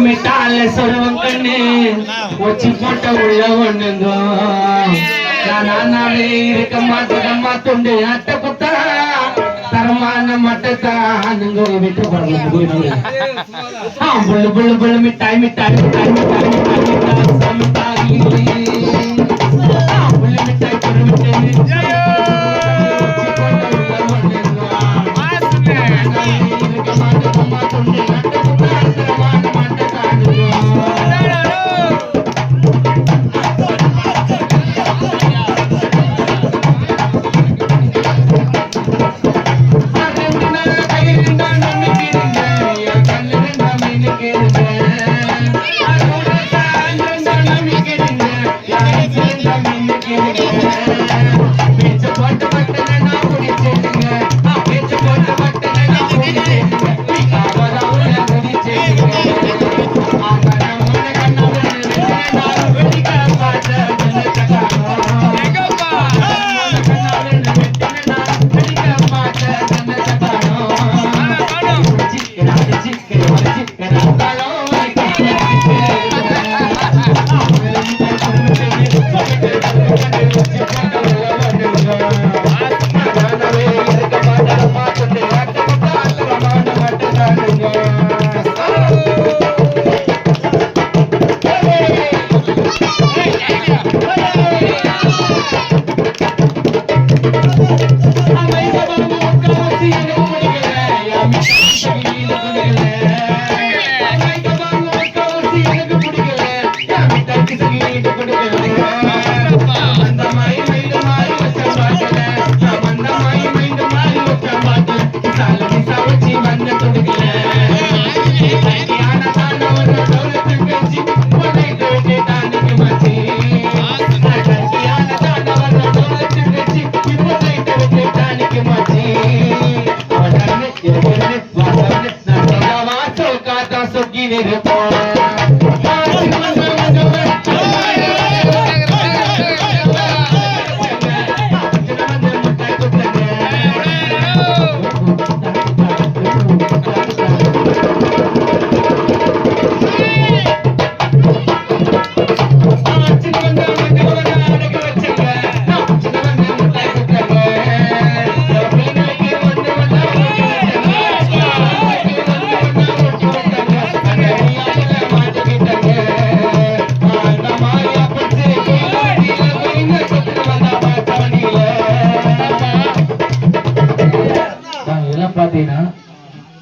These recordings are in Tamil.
மிட்டால சொல்லுவோம் கண்ணு வச்சு போட்ட உள்ள ஒண்ணுங்க நானாவே இருக்க மாட்டேன் துண்டு அட்டை குத்தா தரமான மட்டத்தானுங்க விட்டு புள்ளு புள்ளு புள்ளு மிட்டாய் மிட்டாய் மிட்டாய் மிட்டாய் மிட்டாய் மிட்டாய் புள்ளு மிட்டாய் பொண்ணு மிட்டாய்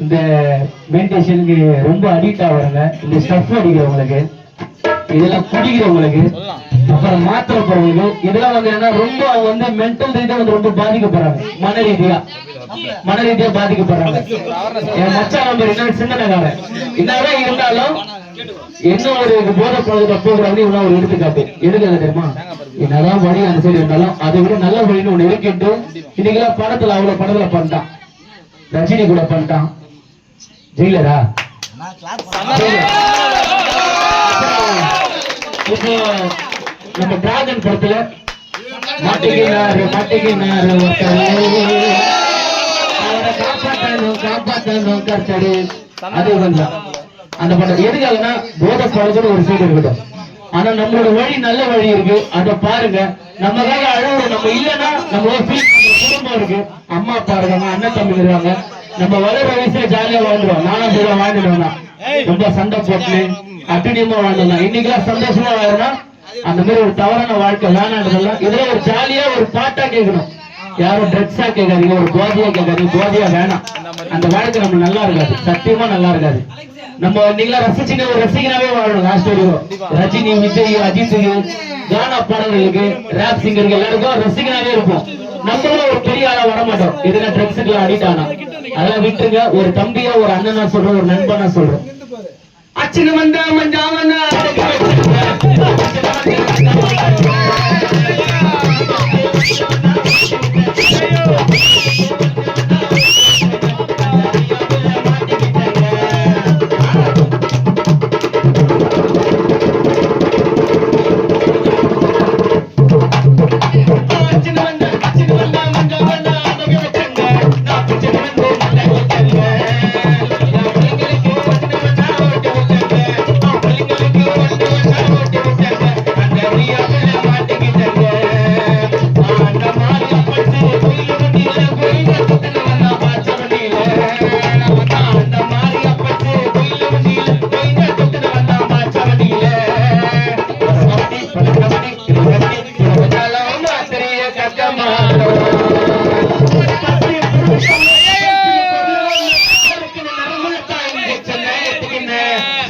இந்த மெடிடேஷனுக்கு ரொம்ப அடிக்ட் ஆகுறாங்க. இந்த ஸ்டஃப் அடிக்கிறவங்களுக்கு, இதெல்லாம் குடிக்கிறவங்களுக்கு, அப்புறம் மாத்திரை போறவங்களுக்கு, இதெல்லாம் வந்து என்ன ரொம்ப அவங்க வந்து மென்டல் ரீதியா வந்து ரொம்ப பாதிக்கப்படுறாங்க. மன ரீதியா பாதிக்கப்படுறாங்க. என் மச்சான் நம்பர் என்ன சிந்தனைக்காரன் என்னதான் இருந்தாலும் என்ன ஒரு போதை பழக்கத்தை போகிறாங்க. இவ்வளவு ஒரு எடுத்துக்காட்டு எதுக்காக தெரியுமா? என்னதான் வழி அந்த சைடு இருந்தாலும் அதை விட நல்ல வழின்னு ஒண்ணு இருக்கிட்டு இன்னைக்கெல்லாம் படத்துல அவ்வளவு படத்துல பண்ணிட்டான். ரஜினி கூட பண்ணிட்டான். ஜெயிலரா இப்போ நம்ம டிராகன் படத்துல மாட்டிக்கினாரு அவரை காப்பாற்றணும் கர்த்தரு. அது வந்தான் அந்த படம். எதுக்காகனா போதை பழக்கம் ஒரு சைடு இருக்கட்டும், ஆனா நம்மளோட வழி நல்ல வழி இருக்கு. அதை பாருங்க. நமக்காக அழகு நம்ம இல்லைன்னா நம்ம குடும்பம் இருக்கு, அம்மா அப்பா இருக்காங்க, அண்ணன் தம்பி இருக்காங்க. நம்ம வளர வயசுல ஜாலியா வாழ்ந்துடும். நானும் கூட வாழ்ந்துடுவோம். ரொம்ப சண்டை போட்டு அட்டடியமா வாழ்ந்துடலாம். இன்னைக்கெல்லாம் சந்தோஷமா வாழணும்னா அந்த மாதிரி ஒரு தவறான வாழ்க்கை வேணான்றதெல்லாம் இதுல ஒரு ஜாலியா ஒரு பாட்டா கேட்கணும். யாரும் ட்ரக்ஸா கேட்காதீங்க, ஒரு போதையா கேட்காதீங்க. போதையா வேணாம். அந்த வாழ்க்கை நம்ம நல்லா இருக்காது, சத்தியமா நல்லா இருக்காது. நம்ம நீங்களா ரசிச்சுட்டு ஒரு ரசிகனாவே வாழணும். ஆஸ்திரேலியா ரஜினி, விஜய், அஜித்துக்கு, கானா பாடல்களுக்கு, ராப் சிங்கருக்கு எல்லாருக்கும் ரசிகனாவே இருக்கும். நம்மளும் ஒரு பெரிய ஆளா வர மாட்டோம். இதுல ட்ரக்ஸுக்கு அடிக்ட் ஆனா அதெல்லாம் விட்டுருங்க. ஒரு தம்பியா, ஒரு அண்ணனா சொல்றேன், ஒரு நண்பனா சொல்றேன். அச்சுன்னு வந்தா மஞ்சாமன்னா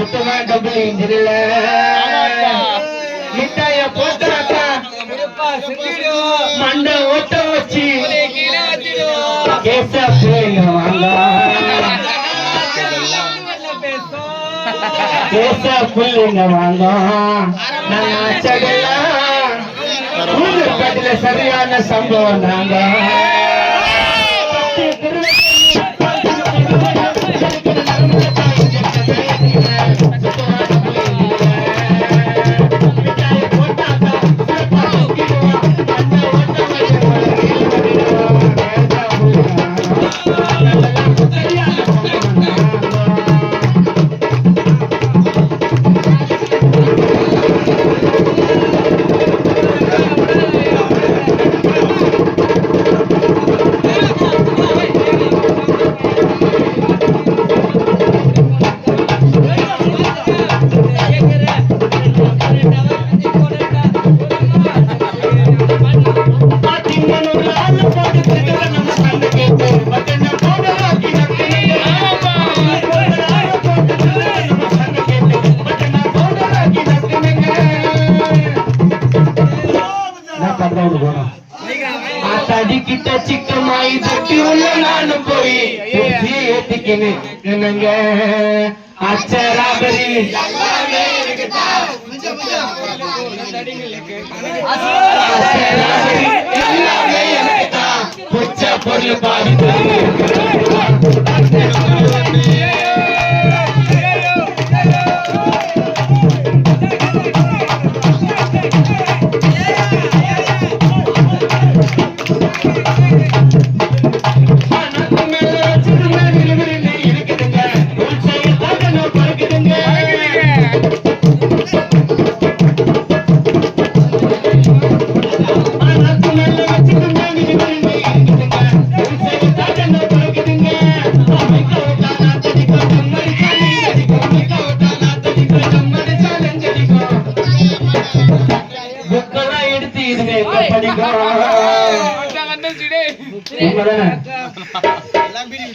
சுத்தமா டபுள் இன்ஜின்ல மிட்டாய போட்டாக்கா மண்ட ஓட்ட வச்சு கேச பிள்ளைங்க வாங்க கேச பிள்ளைங்க வாங்க ஊர்ல சரியான சம்பவம் நாங்க கிட்ட சிக்கமாயி தொட்டி உள்ள நானும் போய் ஏத்திக்கினுங்க அச்சராபரி எல்லாமே எனக்கு தான் பொச்ச பொருள் பாடி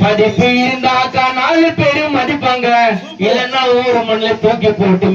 படிப்பு இருந்தாக்கா 4 பேரும் மதிப்பாங்க இல்லன்னா ஊரு மண்ணில் தூக்கி போட்டு